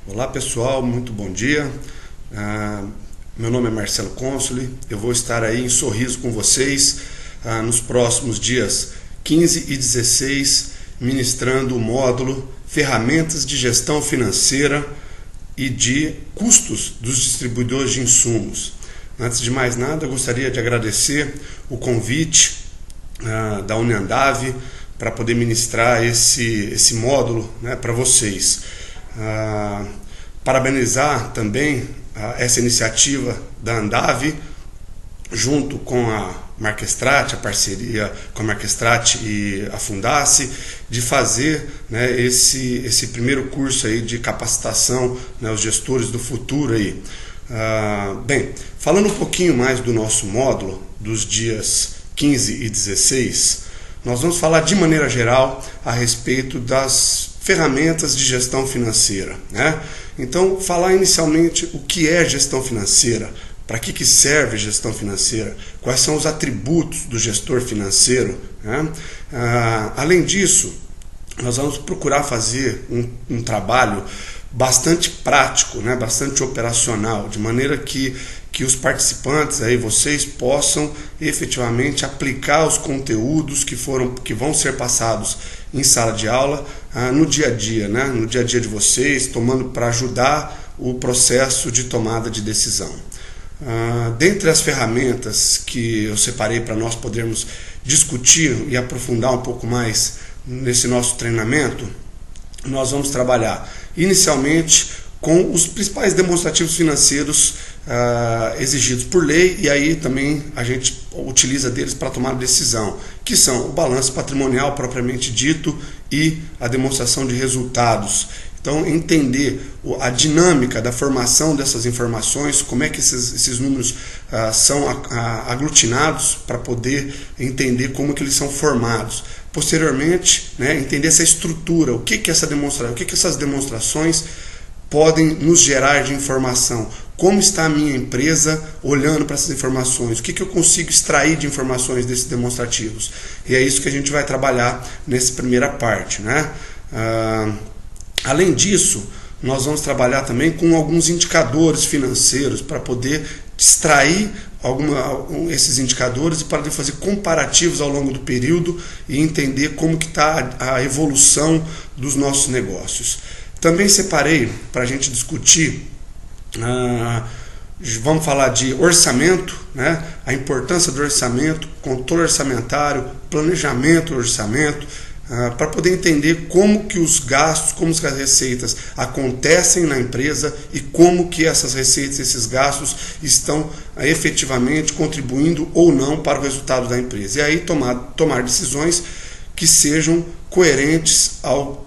Olá pessoal, muito bom dia. Meu nome é Marcelo Consoli. Eu vou estar aí em Sorriso com vocês nos próximos dias 15 e 16, ministrando o módulo Ferramentas de Gestão Financeira e de Custos dos Distribuidores de Insumos. Antes de mais nada, eu gostaria de agradecer o convite da Uniandave para poder ministrar esse módulo, né, para vocês. Parabenizar também essa iniciativa da Andave, junto com a Marquestrate, a parceria com a Marquestrate e a Fundace, de fazer, né, esse primeiro curso aí de capacitação, né, os gestores do futuro aí. Bem, falando um pouquinho mais do nosso módulo, dos dias 15 e 16, nós vamos falar de maneira geral a respeito das ferramentas de gestão financeira, né? Então, falar inicialmente o que é gestão financeira, para que serve gestão financeira, quais são os atributos do gestor financeiro, né? Além disso, nós vamos procurar fazer um trabalho bastante prático, né? Bastante operacional, de maneira que os participantes, aí, vocês possam efetivamente aplicar os conteúdos que vão ser passados em sala de aula no dia a dia, né? No dia a dia de vocês, tomando para ajudar o processo de tomada de decisão. Dentre as ferramentas que eu separei para nós podermos discutir e aprofundar um pouco mais nesse nosso treinamento, nós vamos trabalhar inicialmente com os principais demonstrativos financeiros exigidos por lei, e aí também a gente utiliza deles para tomar decisão, que são o balanço patrimonial propriamente dito e a demonstração de resultados. Então, entender a dinâmica da formação dessas informações, como é que esses números são aglutinados, para poder entender como que eles são formados. Posteriormente, né, entender essa estrutura, o que essas demonstrações podem nos gerar de informação, como está a minha empresa olhando para essas informações, o que eu consigo extrair de informações desses demonstrativos. E é isso que a gente vai trabalhar nessa primeira parte, né? Além disso, nós vamos trabalhar também com alguns indicadores financeiros para poder extrair esses indicadores e para poder fazer comparativos ao longo do período e entender como que está a evolução dos nossos negócios. Também separei para a gente discutir, vamos falar de orçamento, né? A importância do orçamento, controle orçamentário, planejamento do orçamento, para poder entender como que os gastos, como que as receitas acontecem na empresa e como que essas receitas, esses gastos estão efetivamente contribuindo ou não para o resultado da empresa. E aí tomar decisões que sejam coerentes ao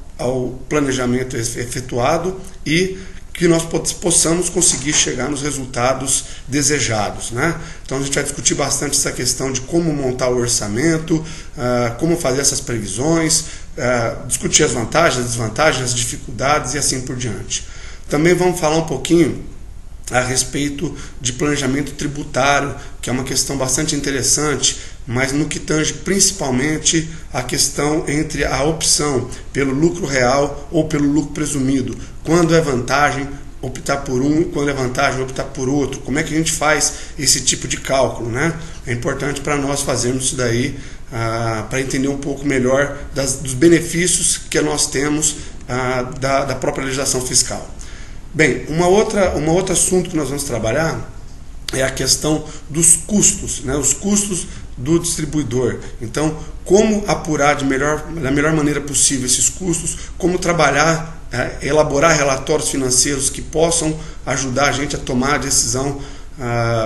planejamento efetuado e que nós possamos conseguir chegar nos resultados desejados, né? Então a gente vai discutir bastante essa questão de como montar o orçamento, como fazer essas previsões, discutir as vantagens, as desvantagens, as dificuldades e assim por diante. Também vamos falar um pouquinho a respeito de planejamento tributário, que é uma questão bastante interessante, mas no que tange principalmente a questão entre a opção pelo lucro real ou pelo lucro presumido. Quando é vantagem optar por um e quando é vantagem optar por outro. Como é que a gente faz esse tipo de cálculo, né? É importante para nós fazermos isso daí, para entender um pouco melhor dos benefícios que nós temos da própria legislação fiscal. Bem, um outro assunto que nós vamos trabalhar é a questão dos custos, né? Os custos do distribuidor. Então, como apurar da melhor maneira possível esses custos, como trabalhar, elaborar relatórios financeiros que possam ajudar a gente a tomar a decisão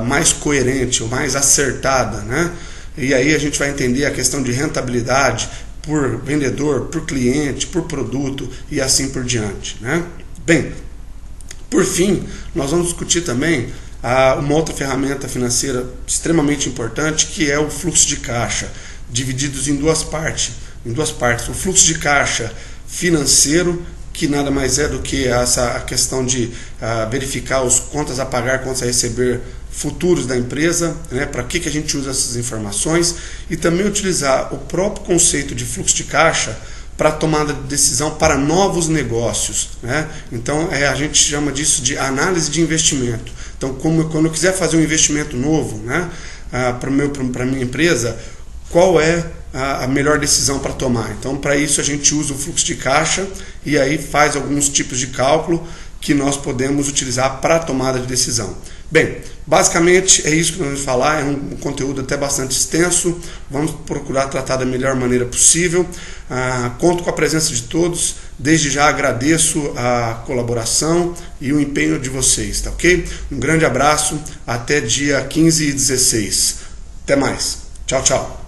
mais coerente ou mais acertada, né? E aí a gente vai entender a questão de rentabilidade por vendedor, por cliente, por produto e assim por diante, né? Bem, por fim, nós vamos discutir também uma outra ferramenta financeira extremamente importante, que é o fluxo de caixa, divididos em duas partes. O fluxo de caixa financeiro, que nada mais é do que essa questão de verificar os contas a pagar, contas a receber futuros da empresa, né? Para que a gente usa essas informações, e também utilizar o próprio conceito de fluxo de caixa para tomada de decisão para novos negócios, né? Então a gente chama disso de análise de investimento. Então, quando eu quiser fazer um investimento novo, né, para a minha empresa, qual é a melhor decisão para tomar? Então, para isso a gente usa o fluxo de caixa e aí faz alguns tipos de cálculo que nós podemos utilizar para a tomada de decisão. Bem, basicamente é isso que nós vamos falar, é um conteúdo até bastante extenso, vamos procurar tratar da melhor maneira possível. Conto com a presença de todos, desde já agradeço a colaboração e o empenho de vocês, tá ok? Um grande abraço, até dia 15 e 16. Até mais, tchau, tchau.